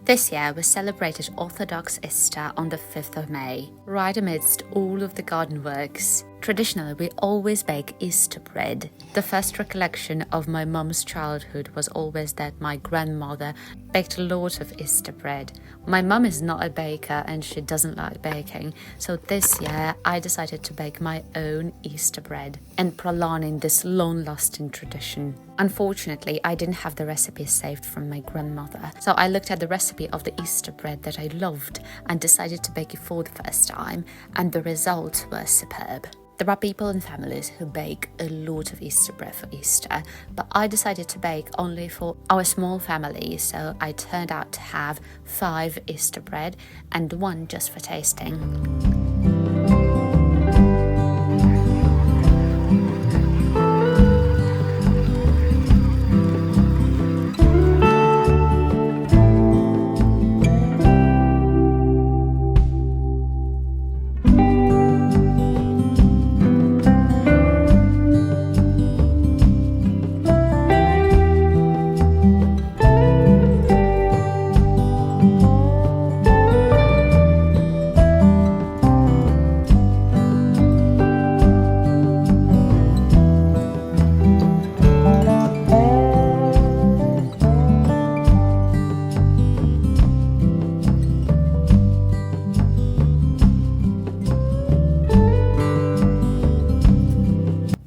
This year we celebrated Orthodox Easter on the 5th of May, right amidst all of the garden works. Traditionally, we always bake Easter bread. The first recollection of my mum's childhood was always that my grandmother baked a lot of Easter bread. My mum is not a baker and she doesn't like baking, so this year I decided to bake my own Easter bread and prolonging this long-lasting tradition. Unfortunately, I didn't have the recipe saved from my grandmother, so I looked at the recipe of the Easter bread that I loved and decided to bake it for the first time, and the results were superb. There are people and families who bake a lot of Easter bread for Easter, but I decided to bake only for our small family, so I turned out to have 5 Easter bread and 1 just for tasting.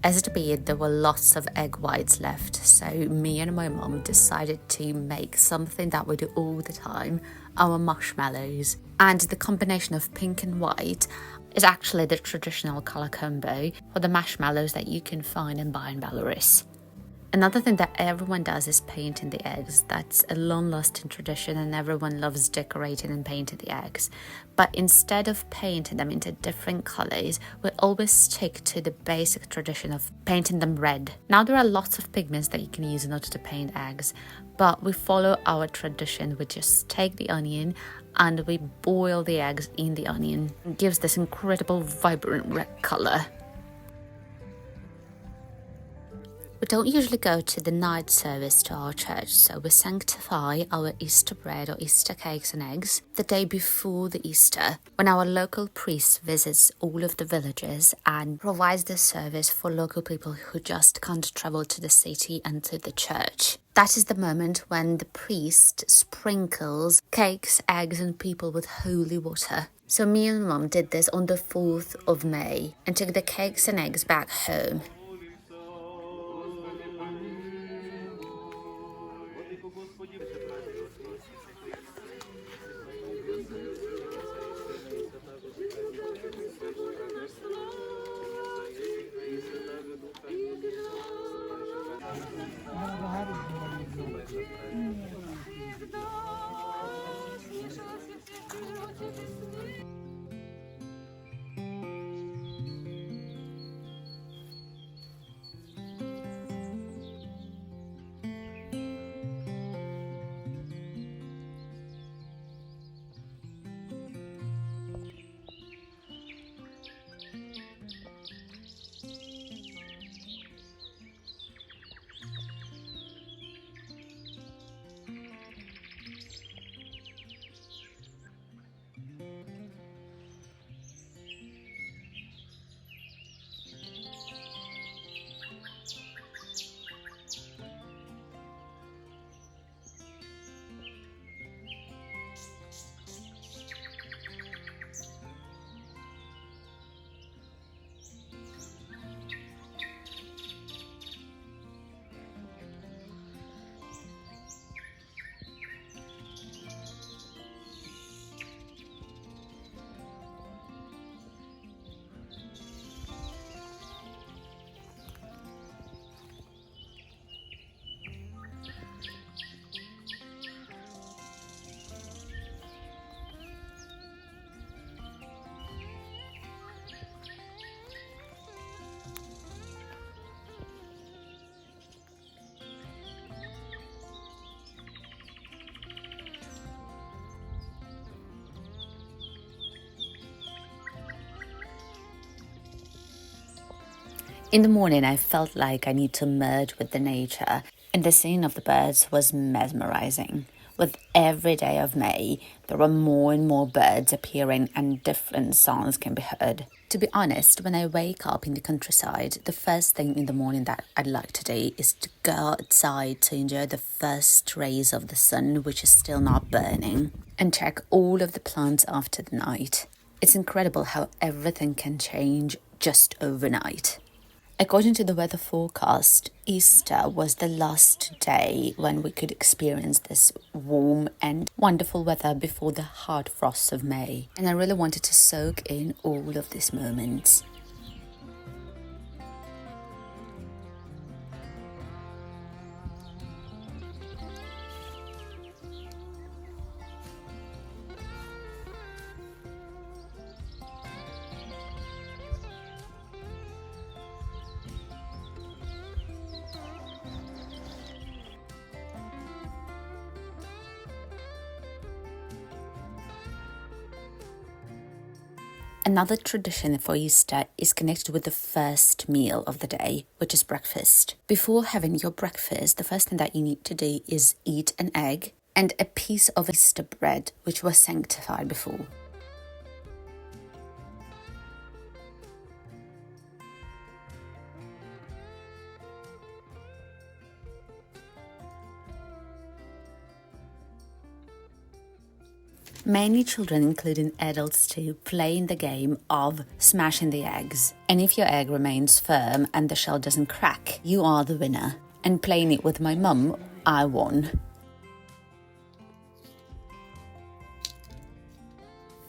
As it appeared, there were lots of egg whites left, so me and my mum decided to make something that we do all the time, our marshmallows. And the combination of pink and white is actually the traditional colour combo for the marshmallows that you can find and buy in Belarus. Another thing that everyone does is painting the eggs. That's a long-lasting tradition and everyone loves decorating and painting the eggs. But instead of painting them into different colours, we always stick to the basic tradition of painting them red. Now there are lots of pigments that you can use in order to paint eggs, but we follow our tradition. We just take the onion and we boil the eggs in the onion. It gives this incredible vibrant red colour. We don't usually go to the night service to our church, so we sanctify our Easter bread or Easter cakes and eggs the day before the Easter, when our local priest visits all of the villages and provides the service for local people who just can't travel to the city and to the church. That is the moment when the priest sprinkles cakes, eggs and people with holy water. So me and Mum did this on the 4th of May and took the cakes and eggs back home. In the morning, I felt like I need to merge with the nature, and the scene of the birds was mesmerizing. With every day of May, there are more and more birds appearing and different songs can be heard. To be honest, when I wake up in the countryside, the first thing in the morning that I'd like to do is to go outside to enjoy the first rays of the sun, which is still not burning, and check all of the plants after the night. It's incredible how everything can change just overnight. According to the weather forecast, Easter was the last day when we could experience this warm and wonderful weather before the hard frosts of May. And I really wanted to soak in all of these moments. Another tradition for Easter is connected with the first meal of the day, which is breakfast. Before having your breakfast, the first thing that you need to do is eat an egg and a piece of Easter bread, which was sanctified before. Many children, including adults too, play in the game of smashing the eggs. And if your egg remains firm and the shell doesn't crack, you are the winner. And playing it with my mum, I won.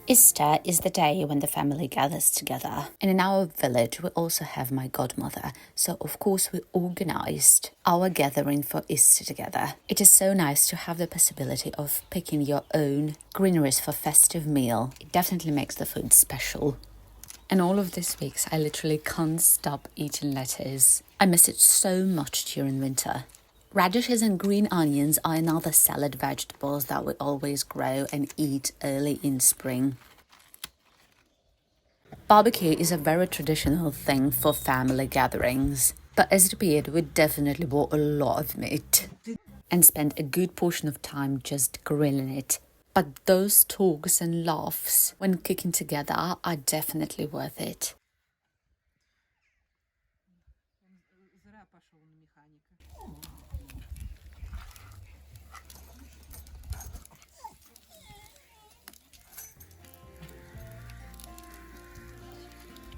Easter is the day when the family gathers together. And in our village, we also have my godmother. So, of course, we organised our gathering for Easter together. It is so nice to have the possibility of picking your own greeneries for festive meal. It definitely makes the food special. And all of these weeks, I literally can't stop eating lettuce. I miss it so much during winter. Radishes and green onions are another salad vegetables that we always grow and eat early in spring. Barbecue is a very traditional thing for family gatherings, but as a kid we definitely bought a lot of meat and spent a good portion of time just grilling it. But those talks and laughs when cooking together are definitely worth it.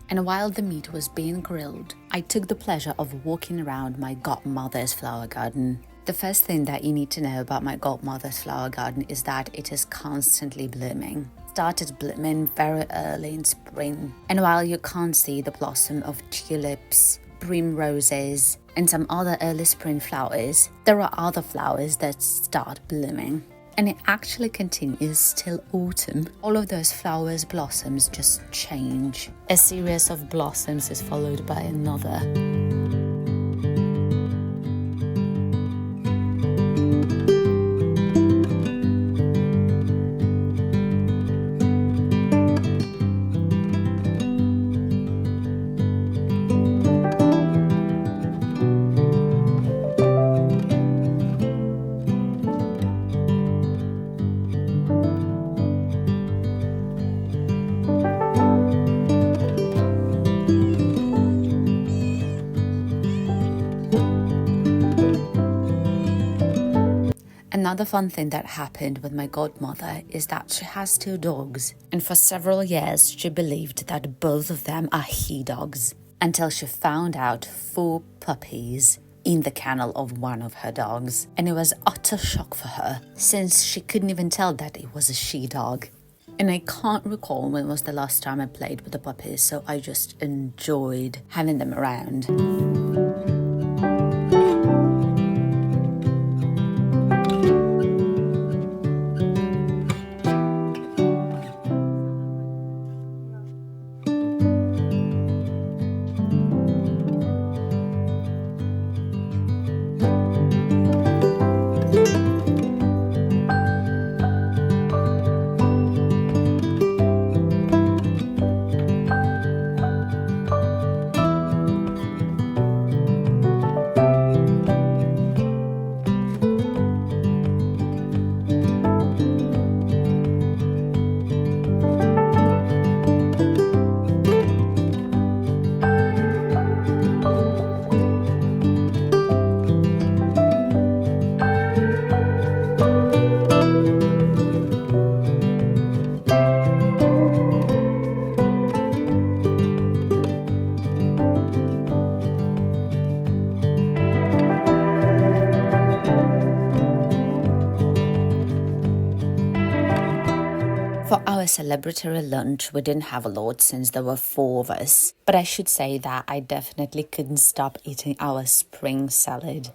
And while the meat was being grilled, I took the pleasure of walking around my godmother's flower garden. The first thing that you need to know about my godmother's flower garden is that it is constantly blooming. It started blooming very early in spring, and while you can't see the blossom of tulips, primroses, and some other early spring flowers, there are other flowers that start blooming. And it actually continues till autumn. All of those flowers' blossoms just change. A series of blossoms is followed by another. Another fun thing that happened with my godmother is that she has 2 dogs, and for several years she believed that both of them are he-dogs, until she found out 4 puppies in the kennel of one of her dogs, and it was utter shock for her, since she couldn't even tell that it was a she-dog. And I can't recall when was the last time I played with the puppies, so I just enjoyed having them around. celebratory lunch, we didn't have a lot since there were 4 of us, but I should say that I definitely couldn't stop eating our spring salad.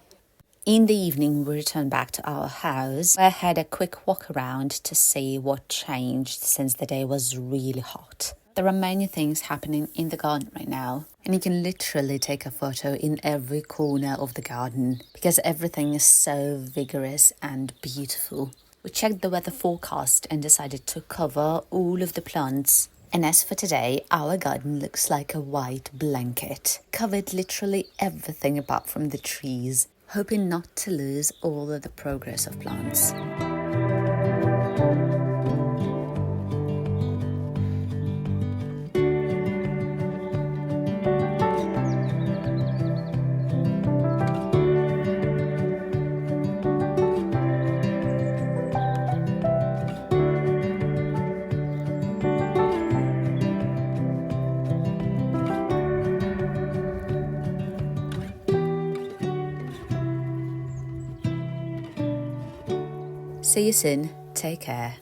In the evening, we returned back to our house, where I had a quick walk around to see what changed since the day was really hot. There are many things happening in the garden right now, and you can literally take a photo in every corner of the garden because everything is so vigorous and beautiful. We checked the weather forecast and decided to cover all of the plants. And as for today, our garden looks like a white blanket, covered literally everything apart from the trees, hoping not to lose all of the progress of plants. See you soon. Take care.